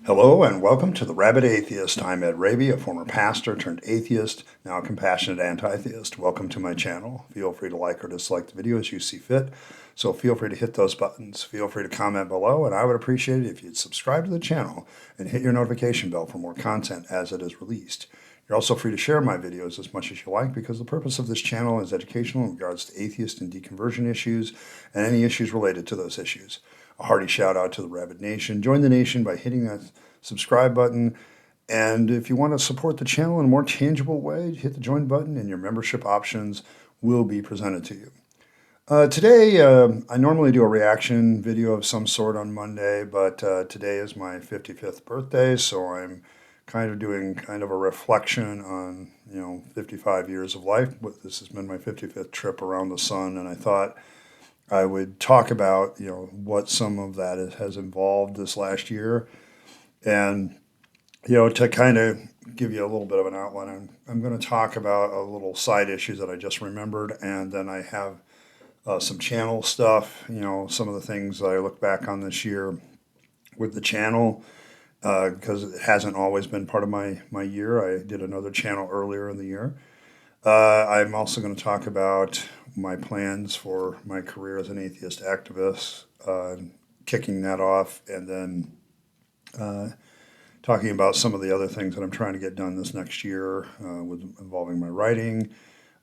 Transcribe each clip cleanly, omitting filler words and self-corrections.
Hello and welcome to the Rabyd Atheist. I'm Rabyd, a former pastor turned atheist, now a compassionate anti-theist. Welcome to my channel. Feel free to like or dislike the video as you see fit. So feel free to hit those buttons. Feel free to comment below, and I would appreciate it if you'd subscribe to the channel and hit your notification bell for more content as it is released. You're also free to share my videos as much as you like, because the purpose of this channel is educational in regards to atheist and deconversion issues and any issues related to those issues. A hearty shout out to the Rabyd Nation. Join the nation by hitting that subscribe button. And if you want to support the channel in a more tangible way, hit the join button and your membership options will be presented to you. Today, I normally do a reaction video of some sort on Monday, but today is my 55th birthday, so I'm kind of doing kind of a reflection on, 55 years of life. This has been my 55th trip around the sun, and I thought I would talk about, what some of that has involved this last year. And, to kind of give you a little bit of an outline, I'm going to talk about a little side issues that I just remembered, and then I have some channel stuff, some of the things that I look back on this year with the channel, because it hasn't always been part of my year. I did another channel earlier in the year. I'm also going to talk about my plans for my career as an atheist activist, kicking that off, and then talking about some of the other things that I'm trying to get done this next year, involving my writing,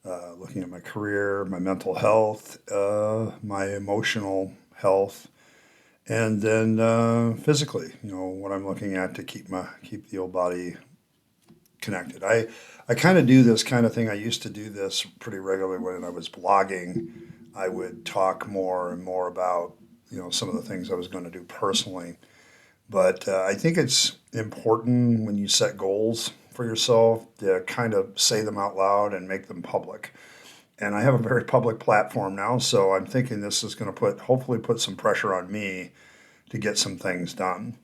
looking at my career, my mental health, my emotional health, and then physically, what I'm looking at to keep the old body connected. I kind of do this kind of thing. I used to do this pretty regularly when I was blogging. I would talk more and more about, some of the things I was going to do personally. But I think it's important when you set goals for yourself to kind of say them out loud and make them public. And I have a very public platform now, so I'm thinking this is going to hopefully put some pressure on me to get some things done.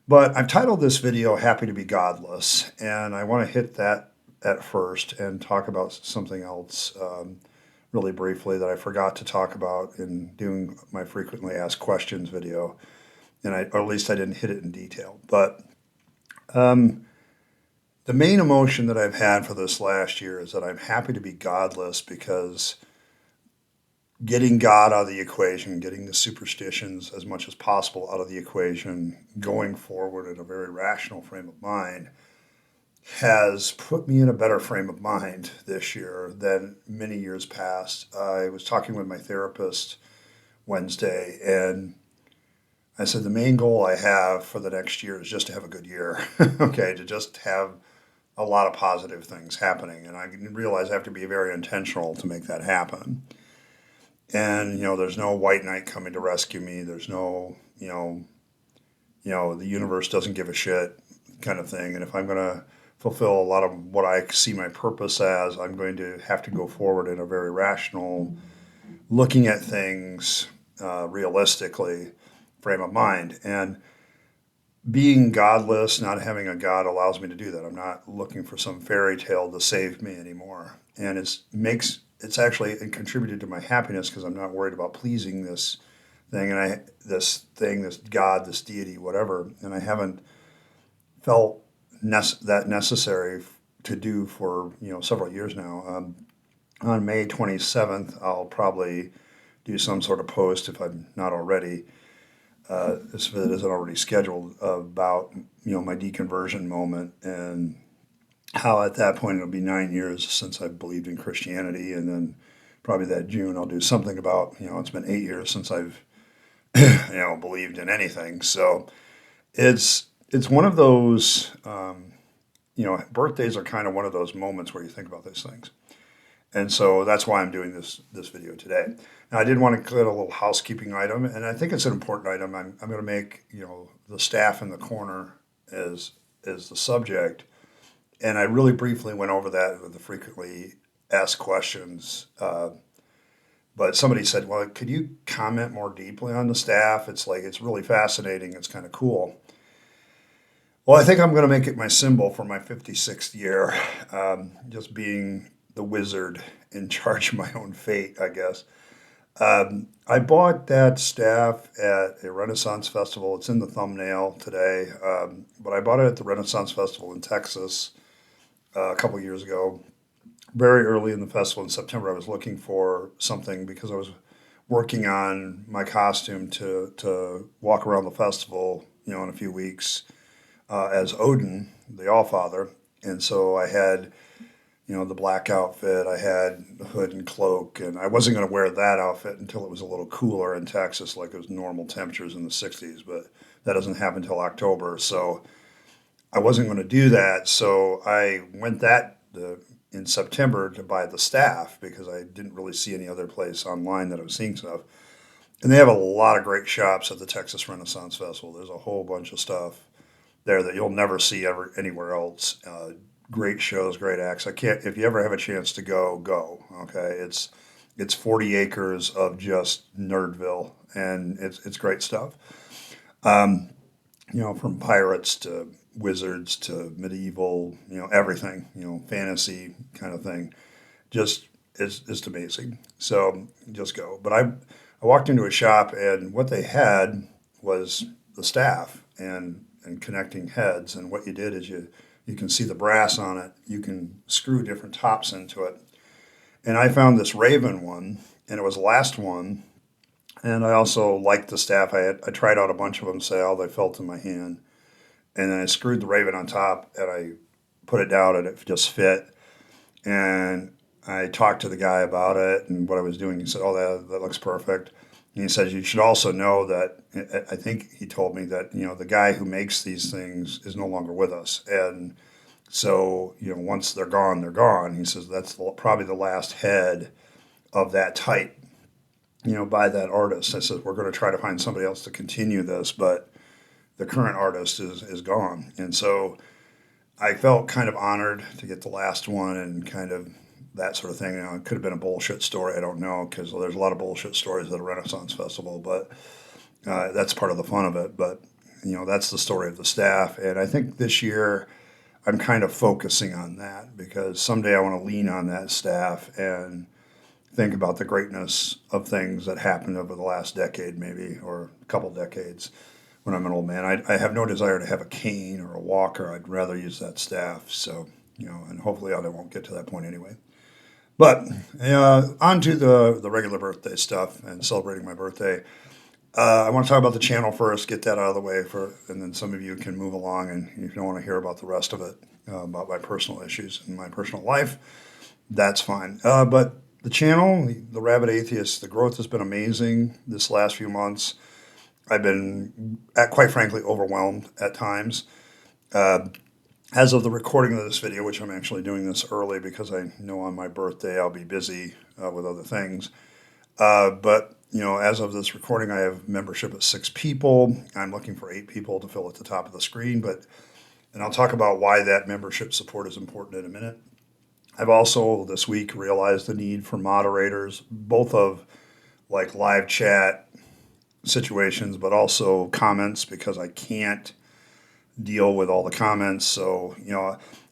But I've titled this video Happy to be Godless, and I want to hit that at first and talk about something else really briefly that I forgot to talk about in doing my frequently asked questions video. Or at least I didn't hit it in detail. But the main emotion that I've had for this last year is that I'm happy to be godless, because getting God out of the equation, getting the superstitions as much as possible out of the equation, going forward in a very rational frame of mind, has put me in a better frame of mind this year than many years past. I was talking with my therapist Wednesday, and I said, the main goal I have for the next year is just to have a good year, okay, to just have a lot of positive things happening. And I realize I have to be very intentional to make that happen. And, there's no white knight coming to rescue me. There's no, the universe doesn't give a shit kind of thing. And if I'm going to fulfill a lot of what I see my purpose as, I'm going to have to go forward in a very rational, looking at things realistically frame of mind. And being godless, not having a God, allows me to do that. I'm not looking for some fairy tale to save me anymore. And it's actually contributed to my happiness, because I'm not worried about pleasing this thing, this God, this deity, whatever. And I haven't felt that necessary to do for several years now. On May 27th, I'll probably do some sort of post, if I'm not already, if it isn't already scheduled, about my deconversion moment, and how at that point it'll be 9 years since I believed in Christianity. And then probably that June I'll do something about, it's been 8 years since I've believed in anything. So it's one of those, birthdays are kind of one of those moments where you think about these things. And so that's why I'm doing this video today. Now, I did want to get a little housekeeping item, and I think it's an important item. I'm going to make, the staff in the corner as the subject. And I really briefly went over that with the frequently asked questions. But somebody said, well, could you comment more deeply on the staff? It's really fascinating. It's kind of cool. Well, I think I'm going to make it my symbol for my 56th year, just being the wizard in charge of my own fate, I guess. I bought that staff at a Renaissance festival. It's in the thumbnail today, but I bought it at the Renaissance Festival in Texas a couple years ago. Very early in the festival in September, I was looking for something because I was working on my costume to walk around the festival, in a few weeks as Odin, the Allfather. And so I had, the black outfit, I had the hood and cloak, and I wasn't going to wear that outfit until it was a little cooler in Texas, like it was normal temperatures in the 60s, but that doesn't happen until October. So I wasn't going to do that. So I went in September to buy the staff because I didn't really see any other place online that I was seeing stuff. And they have a lot of great shops at the Texas Renaissance Festival. There's a whole bunch of stuff there that you'll never see ever anywhere else. Great shows, great acts. I can't. If you ever have a chance to go, go. Okay, it's 40 acres of just Nerdville, and it's great stuff. Um, from pirates to wizards to medieval, everything, fantasy kind of thing. Just it's just amazing. So just go. But I walked into a shop and what they had was the staff and connecting heads. And what you did is you can see the brass on it. You can screw different tops into it. And I found this Raven one, and it was the last one. And I also liked the staff. I tried out a bunch of them, say how they felt in my hand, and then I screwed the Raven on top, and I put it down, and it just fit. And I talked to the guy about it and what I was doing. He said, "Oh, that looks perfect." And he says, "You should also know that." I think he told me that the guy who makes these things is no longer with us, and so once they're gone, they're gone. He says that's probably the last head of that type, by that artist. I said we're going to try to find somebody else to continue this, but the current artist is gone, and so I felt kind of honored to get the last one and kind of that sort of thing. It could have been a bullshit story. I don't know because there's a lot of bullshit stories at a Renaissance festival, but that's part of the fun of it. But that's the story of the staff, and I think this year I'm kind of focusing on that because someday I want to lean on that staff and think about the greatness of things that happened over the last decade, maybe, or a couple decades when I'm an old man. I have no desire to have a cane or a walker. I'd rather use that staff. So, and hopefully I won't get to that point anyway. But on to the regular birthday stuff and celebrating my birthday. I want to talk about the channel first, get that out of the way, and then some of you can move along, and if you don't want to hear about the rest of it, about my personal issues and my personal life, that's fine. But the channel, the Rabyd Atheist, the growth has been amazing this last few months. I've been, quite frankly, overwhelmed at times. Uh, as of the recording of this video, which I'm actually doing this early because I know on my birthday I'll be busy with other things. But as of this recording, I have membership of 6 people. I'm looking for 8 people to fill at the top of the screen, and I'll talk about why that membership support is important in a minute. I've also this week realized the need for moderators, both of like live chat situations, but also comments because I can't deal with all the comments. So,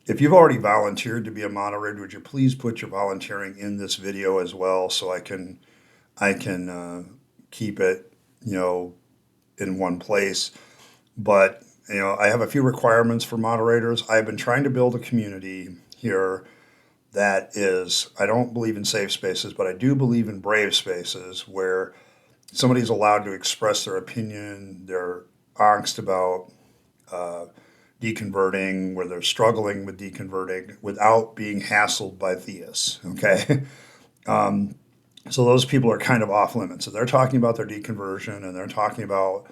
if you've already volunteered to be a moderator, would you please put your volunteering in this video as well so I can keep it, in one place. But, I have a few requirements for moderators. I've been trying to build a community here that is, I don't believe in safe spaces, but I do believe in brave spaces where somebody's allowed to express their opinion, their angst about uh, deconverting, where they're struggling with deconverting without being hassled by theists. Okay. um, so those people are kind of off limits. So they're talking about their deconversion and they're talking about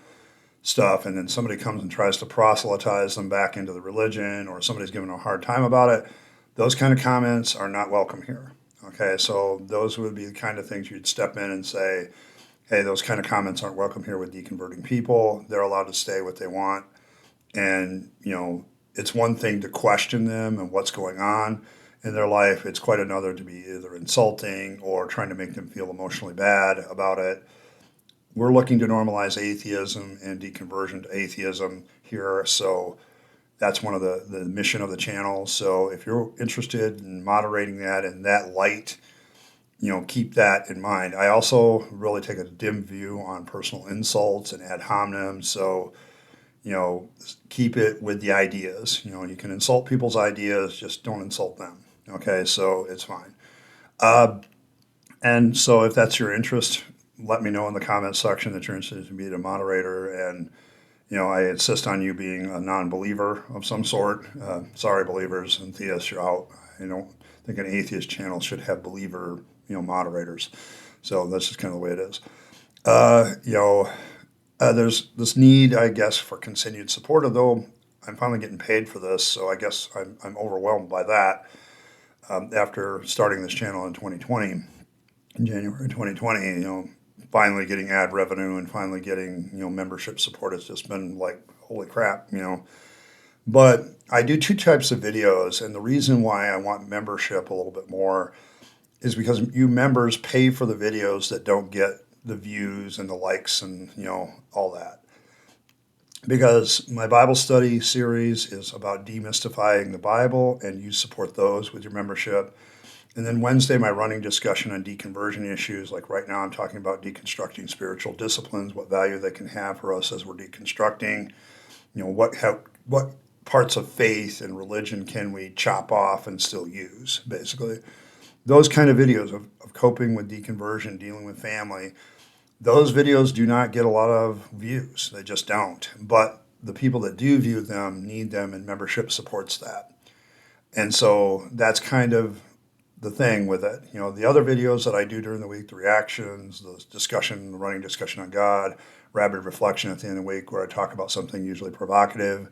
stuff, and then somebody comes and tries to proselytize them back into the religion, or somebody's giving them a hard time about it. Those kind of comments are not welcome here. Okay, so those would be the kind of things you'd step in and say, hey, those kind of comments aren't welcome here with deconverting people. They're allowed to stay what they want. And, it's one thing to question them and what's going on in their life. It's quite another to be either insulting or trying to make them feel emotionally bad about it. We're looking to normalize atheism and deconversion to atheism here. So that's one of the mission of the channel. So if you're interested in moderating that in that light, keep that in mind. I also really take a dim view on personal insults and ad hominem. So, you know, keep it with the ideas. You can insult people's ideas, just don't insult them. Okay, so it's fine. Uh, and so if that's your interest, let me know in the comments section that you're interested in being a moderator. And, I insist on you being a non-believer of some sort. Sorry, believers and theists, you're out. I don't think an atheist channel should have believer, moderators. So that's just kind of the way it is. Uh, you know, there's this need, I guess, for continued support, although I'm finally getting paid for this, so I guess I'm overwhelmed by that. After starting this channel in 2020, in January 2020, finally getting ad revenue and finally getting, membership support has just been like, holy crap. But I do two types of videos, and the reason why I want membership a little bit more is because you members pay for the videos that don't get the views and the likes and, all that. Because my Bible study series is about demystifying the Bible, and you support those with your membership. And then Wednesday, my running discussion on deconversion issues. Like right now, I'm talking about deconstructing spiritual disciplines, what value they can have for us as we're deconstructing. What parts of faith and religion can we chop off and still use, basically. Those kind of videos of coping with deconversion, dealing with family, those videos do not get a lot of views. They just don't. But the people that do view them need them, and membership supports that. And so that's kind of the thing with it. The other videos that I do during the week, the reactions, the discussion, the running discussion on God, Rabyd reflection at the end of the week where I talk about something usually provocative.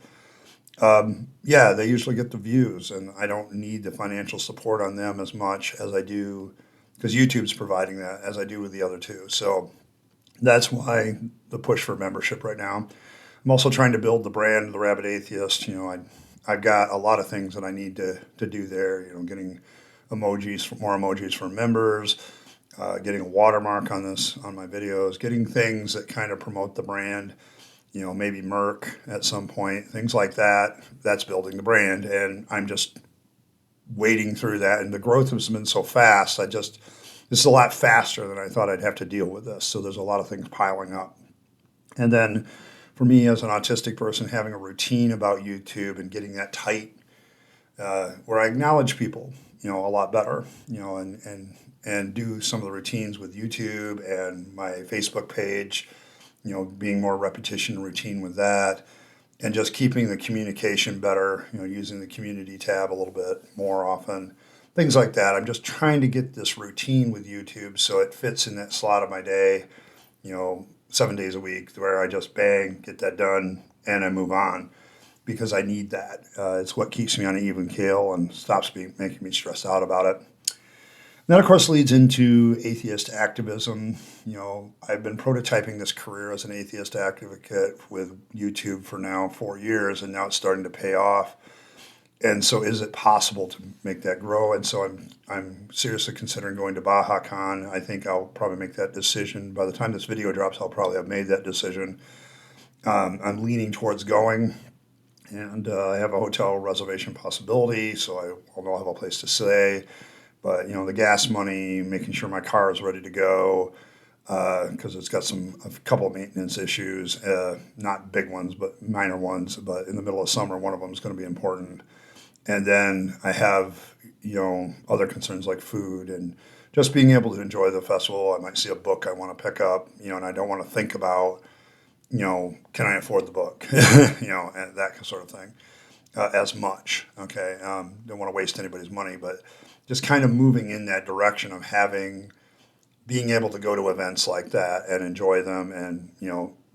Yeah, they usually get the views, and I don't need the financial support on them as much as I do, because YouTube's providing that, as I do with the other two. So that's why the push for membership right now. I'm also trying to build the brand, the Rabyd Atheist. I've got a lot of things that I need to do there. Getting more emojis for members, getting a watermark on my videos, getting things that kind of promote the brand. Maybe Merc at some point, things like that. That's building the brand, and I'm just wading through that. And the growth has been so fast. This is a lot faster than I thought I'd have to deal with this. So there's a lot of things piling up. And then for me as an autistic person, having a routine about YouTube and getting that tight, where I acknowledge people, a lot better, and do some of the routines with YouTube and my Facebook page, being more repetition and routine with that, and just keeping the communication better, using the community tab a little bit more often, things like that. I'm just trying to get this routine with YouTube so it fits in that slot of my day, 7 days a week, where I just bang, get that done, and I move on, because I need that. It's what keeps me on an even keel and stops making me stressed out about it. And that, of course, leads into atheist activism. I've been prototyping this career as an atheist advocate with YouTube for now 4 years, and now it's starting to pay off. And so is it possible to make that grow? And so I'm seriously considering going to BajaCon. I think I'll probably make that decision. By the time this video drops, I'll probably have made that decision. I'm leaning towards going. And I have a hotel reservation possibility, so I'll have a place to stay. But, the gas money, making sure my car is ready to go, because it's got a couple of maintenance issues, not big ones, but minor ones. But in the middle of summer, one of them is going to be important. And then I have, other concerns like food and just being able to enjoy the festival. I might see a book I want to pick up, and I don't want to think about, can I afford the book, and that sort of thing, as much. Okay. Don't want to waste anybody's money, but just kind of moving in that direction of being able to go to events like that and enjoy them, and,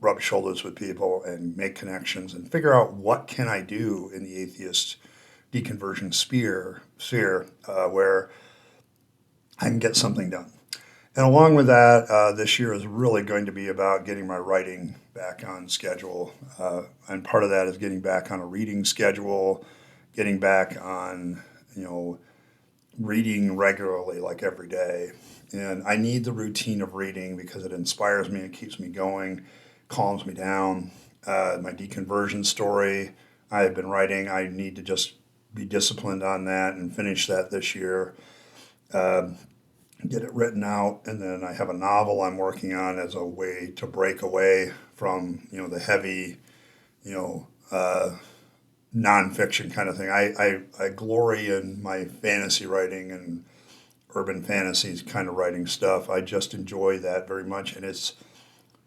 rub shoulders with people and make connections and figure out what can I do in the atheist deconversion sphere, where I can get something done. And along with that, this year is really going to be about getting my writing back on schedule. And part of that is getting back on a reading schedule, getting back on, reading regularly, like every day. And I need the routine of reading because it inspires me, it keeps me going, calms me down. My deconversion story I have been writing, I need to just be disciplined on that and finish that this year. get it written out, and then I have a novel I'm working on as a way to break away from the heavy you know nonfiction kind of thing. I glory in my fantasy writing and urban fantasies kind of writing stuff. I just enjoy that very much, and it's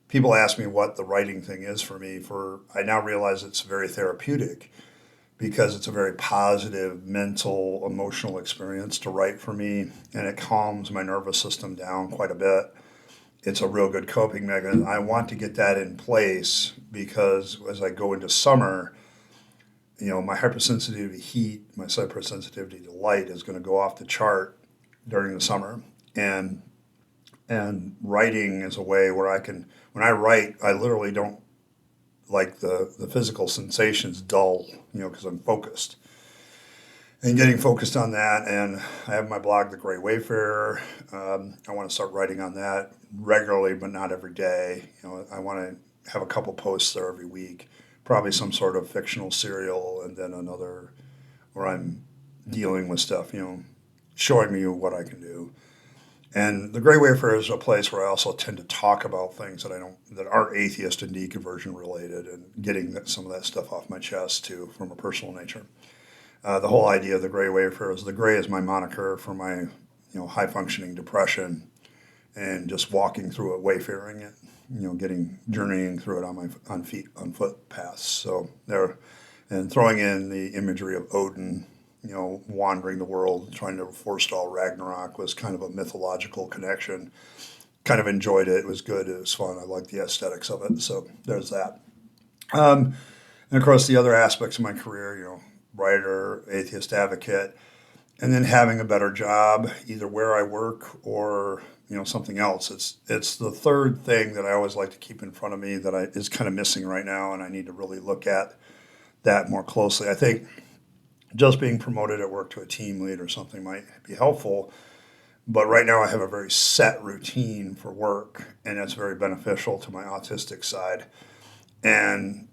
people ask me what the writing thing is for me. For I now realize it's very therapeutic because it's a very positive mental, emotional experience to write for me, and it calms my nervous system down quite a bit. It's a real good coping mechanism. I want to get that in place because as I go into summer, my hypersensitivity to heat, my hypersensitivity to light is going to go off the chart during the summer. And writing is a way where when I write, I literally don't like the physical sensations dull, because I'm focused and getting focused on that. And I have my blog, The Gray Wayfarer. I want to start writing on that regularly, but not every day. I want to have a couple posts there every week, probably some sort of fictional serial, and then another where I'm dealing with stuff, showing me what I can do. And the Gray Wayfarer is a place where I also tend to talk about things that aren't atheist and deconversion related, and getting some of that stuff off my chest too, from a personal nature. The whole idea of the Gray Wayfarer is the gray is my moniker for my high functioning depression, and just walking through it, wayfaring it, journeying through it on foot paths. So there, and throwing in the imagery of Odin, wandering the world, trying to forestall Ragnarok was kind of a mythological connection. Kind of enjoyed it. It was good. It was fun. I liked the aesthetics of it. So there's that. And of course, the other aspects of my career, writer, atheist advocate, and then having a better job, either where I work or something else. It's the third thing that I always like to keep in front of me that is kind of missing right now, and I need to really look at that more closely. I think just being promoted at work to a team lead or something might be helpful. But right now I have a very set routine for work, and that's very beneficial to my autistic side. And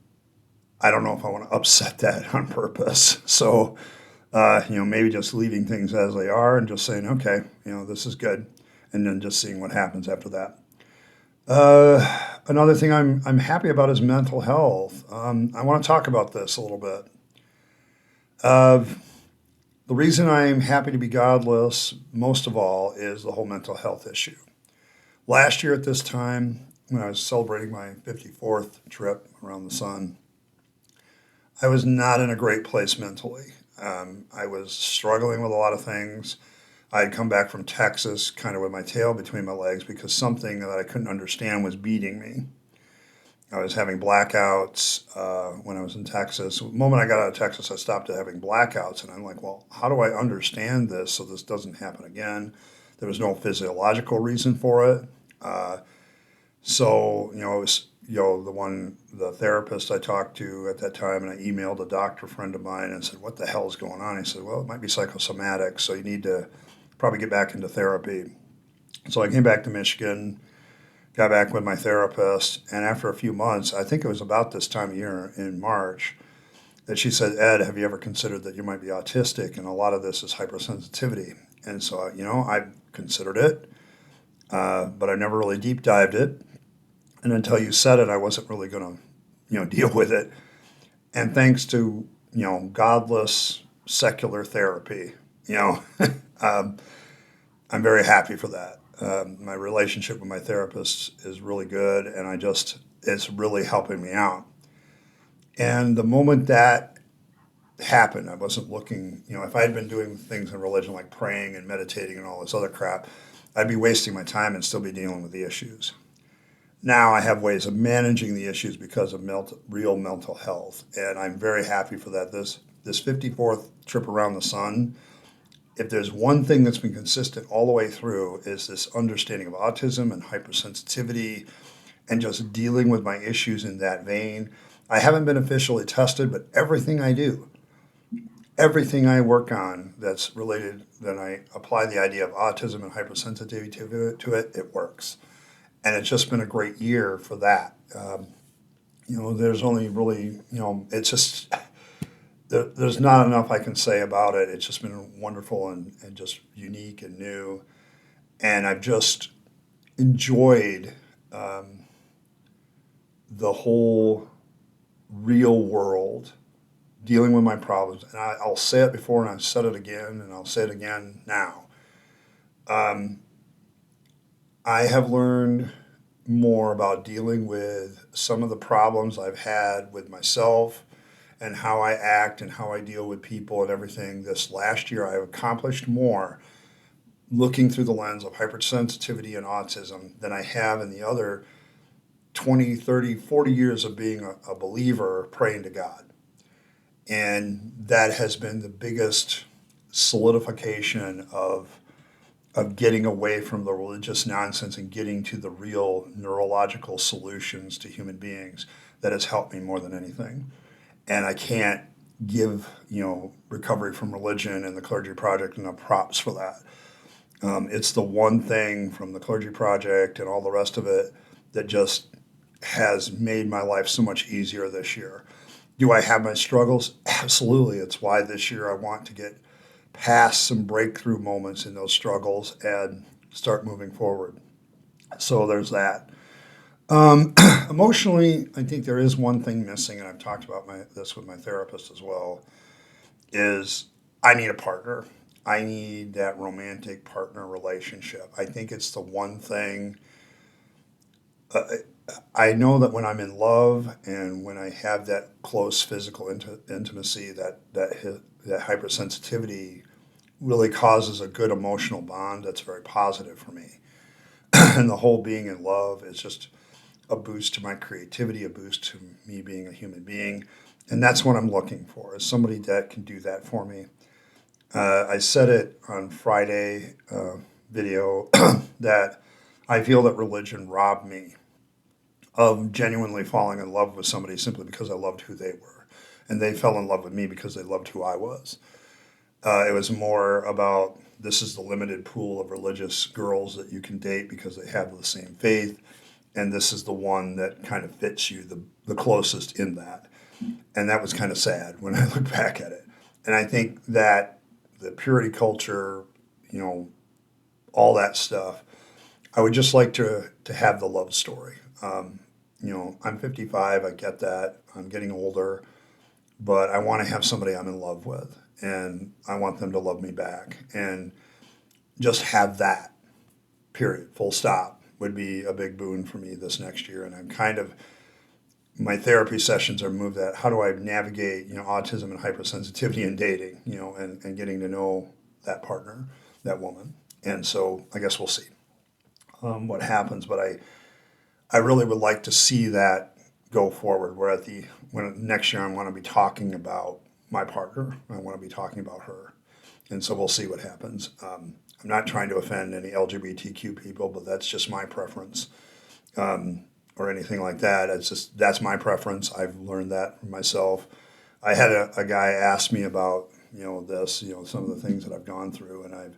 I don't know if I want to upset that on purpose. So, maybe just leaving things as they are and just saying, okay, this is good. And then just seeing what happens after that. Another thing I'm happy about is mental health. I want to talk about this a little bit. The reason I'm happy to be godless, most of all, is the whole mental health issue. Last year at this time, when I was celebrating my 54th trip around the sun, I was not in a great place mentally. I was struggling with a lot of things. I had come back from Texas kind of with my tail between my legs because something that I couldn't understand was beating me. I was having blackouts when I was in Texas. The moment I got out of Texas, I stopped having blackouts. And I'm like, well, how do I understand this so this doesn't happen again? There was no physiological reason for it. So, it was, the therapist I talked to at that time, and I emailed a doctor friend of mine and said, what the hell is going on? He said, well, it might be psychosomatic, so you need to probably get back into therapy. So I came back to Michigan, got back with my therapist, and after a few months, I think it was about this time of year in March, that she said, Ed, have you ever considered that you might be autistic? And a lot of this is hypersensitivity. And so, I've considered it, but I never really deep dived it. And until you said it, I wasn't really going to, deal with it. And thanks to, godless secular therapy, I'm very happy for that. My relationship with my therapist is really good, and it's really helping me out. And the moment that happened, I wasn't looking, if I had been doing things in religion like praying and meditating and all this other crap, I'd be wasting my time and still be dealing with the issues. Now I have ways of managing the issues because of real mental health, and I'm very happy for that. This 54th trip around the sun, if there's one thing that's been consistent all the way through, is this understanding of autism and hypersensitivity and just dealing with my issues in that vein. I haven't been officially tested, but everything I do, everything I work on that's related, then I apply the idea of autism and hypersensitivity to it, it works. And it's just been a great year for that. There's only really, it's just, there's not enough I can say about it. It's just been wonderful and just unique and new. And I've just enjoyed the whole real world dealing with my problems. And I'll say it before and I've said it again and I'll say it again now. Um, I have learned more about dealing with some of the problems I've had with myself and how I act and how I deal with people and everything. This last year, I've accomplished more looking through the lens of hypersensitivity and autism than I have in the other 20, 30, 40 years of being a believer praying to God. And that has been the biggest solidification of getting away from the religious nonsense and getting to the real neurological solutions to human beings that has helped me more than anything. And I can't give recovery from religion and the Clergy Project enough props for that. It's the one thing from the Clergy Project and all the rest of it that just has made my life so much easier this year. Do I have my struggles? Absolutely. It's why this year I want to get past some breakthrough moments in those struggles and start moving forward. So there's that. Um, Emotionally, I think there is one thing missing, and I've talked about this with my therapist as well, is I need a partner. I need that romantic partner relationship. I think it's the one thing. Uh, I know that when I'm in love and when I have that close physical intimacy, that hypersensitivity really causes a good emotional bond that's very positive for me. And the whole being in love is just a boost to my creativity, a boost to me being a human being. And that's what I'm looking for, is somebody that can do that for me. I said it on Friday video that I feel that religion robbed me of genuinely falling in love with somebody simply because I loved who they were. And they fell in love with me because they loved who I was. It was more about this is the limited pool of religious girls that you can date because they have the same faith. And this is the one that kind of fits you the closest in that. And that was kind of sad when I look back at it. And I think that the purity culture, you know, all that stuff, I would just like to have the love story. I'm 55, I get that. I'm getting older, but I want to have somebody I'm in love with. And I want them to love me back. And just have that, period, full stop, would be a big boon for me this next year. And I'm kind of, my therapy sessions are moved that how do I navigate, autism and hypersensitivity and dating, and getting to know that partner, that woman. And so I guess we'll see what happens. But I really would like to see that go forward. Where when next year I want to be talking about my partner, I want to be talking about her, and so we'll see what happens. I'm not trying to offend any LGBTQ people, but that's just my preference, or anything like that. It's just that's my preference. I've learned that from myself. I had a guy ask me about this, some of the things that I've gone through, and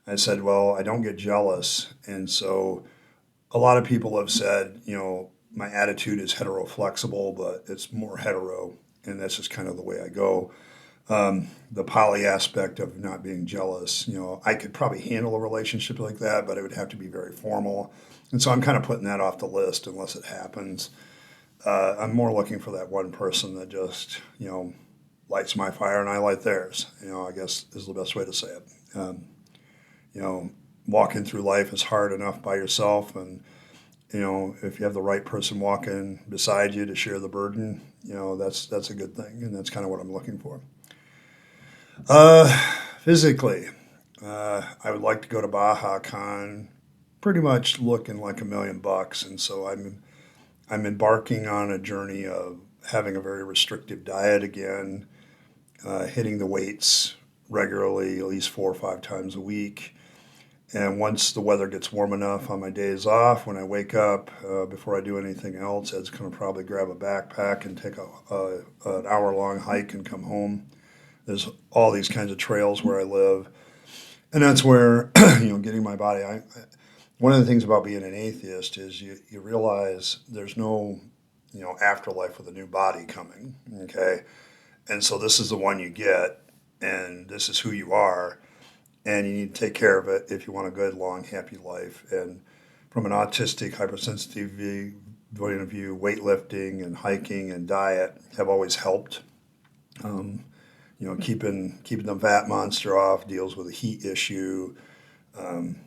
I said, well, I don't get jealous, and so a lot of people have said, my attitude is hetero-flexible, but it's more hetero, and that's just kind of the way I go. The poly aspect of not being jealous, I could probably handle a relationship like that, but it would have to be very formal. And so I'm kind of putting that off the list unless it happens. I'm more looking for that one person that just, lights my fire and I light theirs, I guess is the best way to say it. You know, Walking through life is hard enough by yourself, and if you have the right person walking beside you to share the burden, that's a good thing, and that's kind of what I'm looking for. Uh, Physically, I would like to go to Baja Con, pretty much looking like $1 million, and so I'm embarking on a journey of having a very restrictive diet again, hitting the weights regularly, at least 4 or 5 times a week. And once the weather gets warm enough on my days off, when I wake up, before I do anything else, Ed's going to probably grab a backpack and take an hour-long hike and come home. There's all these kinds of trails where I live, and that's where getting my body. One of the things about being an atheist is you realize there's no afterlife with a new body coming. Okay, and so this is the one you get, and this is who you are. and you need to take care of it if you want a good, long, happy life. And from an autistic, hypersensitive point of view, weightlifting and hiking and diet have always helped. Um, keeping the fat monster off, deals with a heat issue. Um,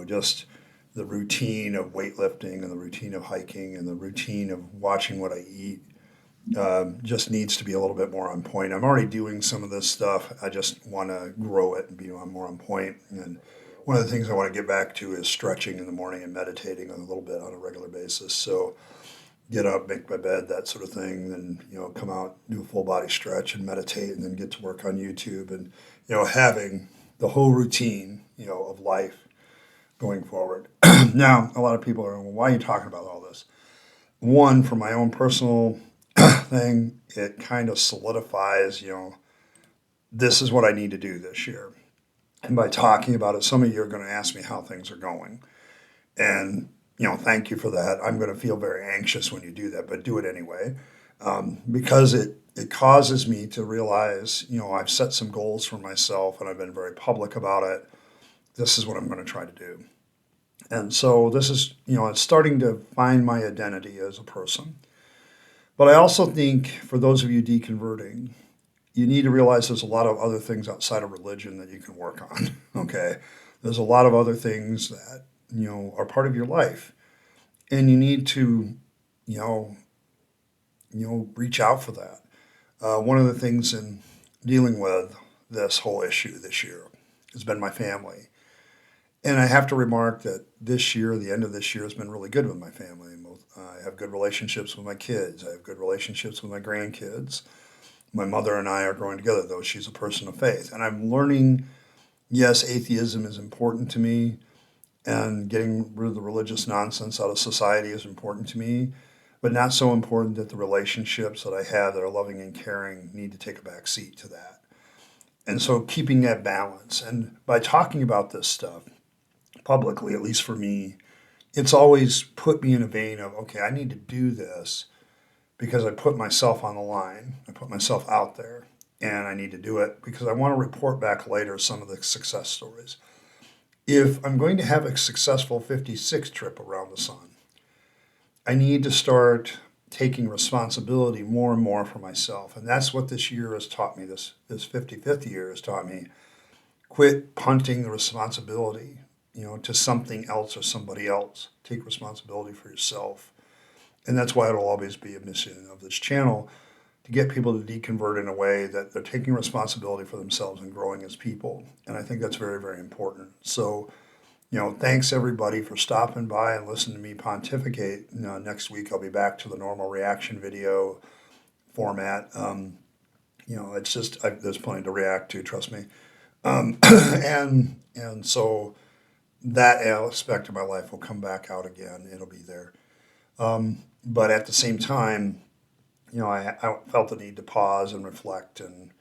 just the routine of weightlifting and the routine of hiking and the routine of watching what I eat just needs to be a little bit more on point. I'm already doing some of this stuff. I just want to grow it and be more on point. And one of the things I want to get back to is stretching in the morning and meditating a little bit on a regular basis. So get up, make my bed, that sort of thing, then come out, do a full body stretch and meditate, and then get to work on YouTube and having the whole routine of life going forward. Now, a lot of people are, well, why are you talking about all this? One, for my own personal thing, it kind of solidifies, this is what I need to do this year. And by talking about it, some of you are going to ask me how things are going. And, thank you for that. I'm going to feel very anxious when you do that, but do it anyway. Because it causes me to realize, I've set some goals for myself and I've been very public about it. This is what I'm going to try to do. And so this is, it's starting to find my identity as a person. But I also think for those of you deconverting, you need to realize there's a lot of other things outside of religion that you can work on. Okay. There's a lot of other things that, are part of your life. And you need to, reach out for that. One of the things in dealing with this whole issue this year has been my family. And I have to remark that this year, the end of this year, has been really good with my family. I have good relationships with my kids. I have good relationships with my grandkids. My mother and I are growing together, though she's a person of faith. And I'm learning, yes, atheism is important to me, and getting rid of the religious nonsense out of society is important to me, but not so important that the relationships that I have that are loving and caring need to take a back seat to that. And so keeping that balance. And by talking about this stuff publicly, at least for me, it's always put me in a vein of, okay, I need to do this because I put myself on the line. I put myself out there, and I need to do it because I want to report back later some of the success stories. If I'm going to have a successful 56 trip around the sun, I need to start taking responsibility more and more for myself. And that's what this year has taught me, this 55th year has taught me. Quit punting the responsibility, to something else or somebody else. Take responsibility for yourself. And that's why it'll always be a mission of this channel, to get people to deconvert in a way that they're taking responsibility for themselves and growing as people. And I think that's very, very important. So, thanks everybody for stopping by and listening to me pontificate. Next week I'll be back to the normal reaction video format. It's just, there's plenty to react to, trust me. And so that aspect of my life will come back out again. It'll be there. But at the same time, I felt the need to pause and reflect and,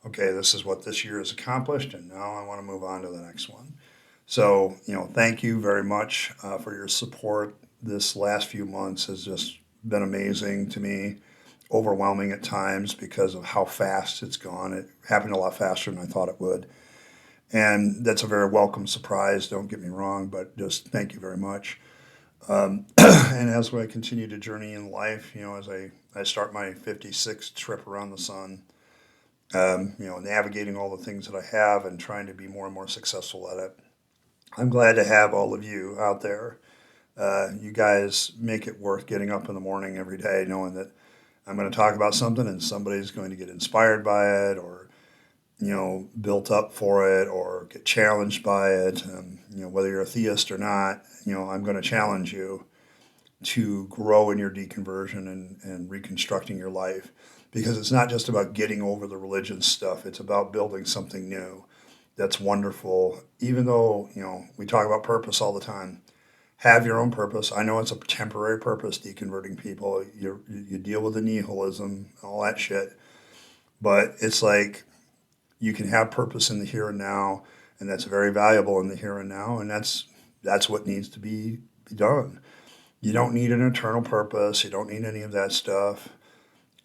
okay, this is what this year has accomplished, and now I want to move on to the next one. So, thank you very much for your support. This last few months has just been amazing to me, overwhelming at times because of how fast it's gone. It happened a lot faster than I thought it would. And that's a very welcome surprise, don't get me wrong, but just thank you very much. And as I continue to journey in life, as I start my 56th trip around the sun, navigating all the things that I have and trying to be more and more successful at it, I'm glad to have all of you out there. You guys make it worth getting up in the morning every day knowing that I'm going to talk about something and somebody's going to get inspired by it or, built up for it or get challenged by it. Whether you're a theist or not, I'm going to challenge you to grow in your deconversion and reconstructing your life, because it's not just about getting over the religion stuff. It's about building something new that's wonderful. Even though, we talk about purpose all the time. Have your own purpose. I know it's a temporary purpose, deconverting people. You deal with the nihilism, all that shit. But it's like you can have purpose in the here and now, and that's very valuable in the here and now, and that's what needs to be done. You don't need an eternal purpose. You don't need any of that stuff.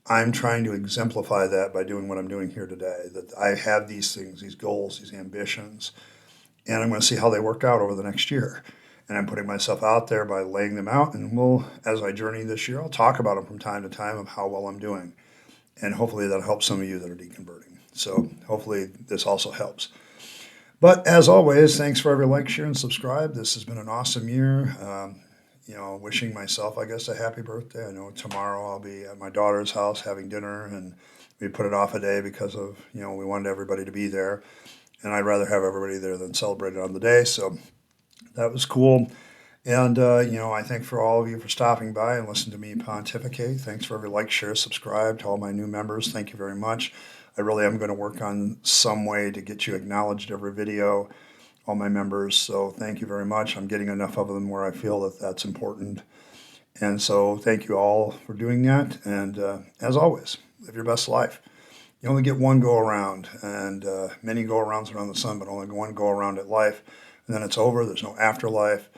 I'm trying to exemplify that by doing what I'm doing here today, that I have these things, these goals, these ambitions, and I'm going to see how they work out over the next year. And I'm putting myself out there by laying them out. And as I journey this year, I'll talk about them from time to time of how well I'm doing. And hopefully that'll help some of you that are deconverting. So hopefully this also helps. But as always, thanks for every like, share, and subscribe. This has been an awesome year. Wishing myself, I guess, a happy birthday. I know tomorrow I'll be at my daughter's house having dinner, and we put it off a day because of, we wanted everybody to be there. And I'd rather have everybody there than celebrate it on the day. So that was cool. And, I thank for all of you for stopping by and listening to me pontificate. Thanks for every like, share, subscribe. To all my new members, thank you very much. I really am going to work on some way to get you acknowledged every video, all my members. So thank you very much. I'm getting enough of them where I feel that that's important. And so thank you all for doing that. And as always, live your best life. You only get one go around, and many go arounds around the sun, but only one go around at life. And then it's over. There's no afterlife.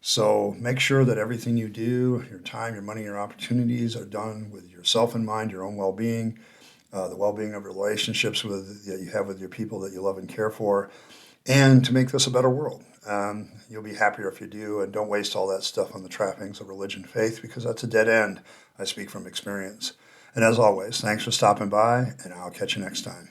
So make sure that everything you do, your time, your money, your opportunities are done with yourself in mind, your own well-being, the well-being of relationships that you have with your people that you love and care for, and to make this a better world. You'll be happier if you do, and don't waste all that stuff on the trappings of religion, faith, because that's a dead end. I speak from experience. And as always, thanks for stopping by, and I'll catch you next time.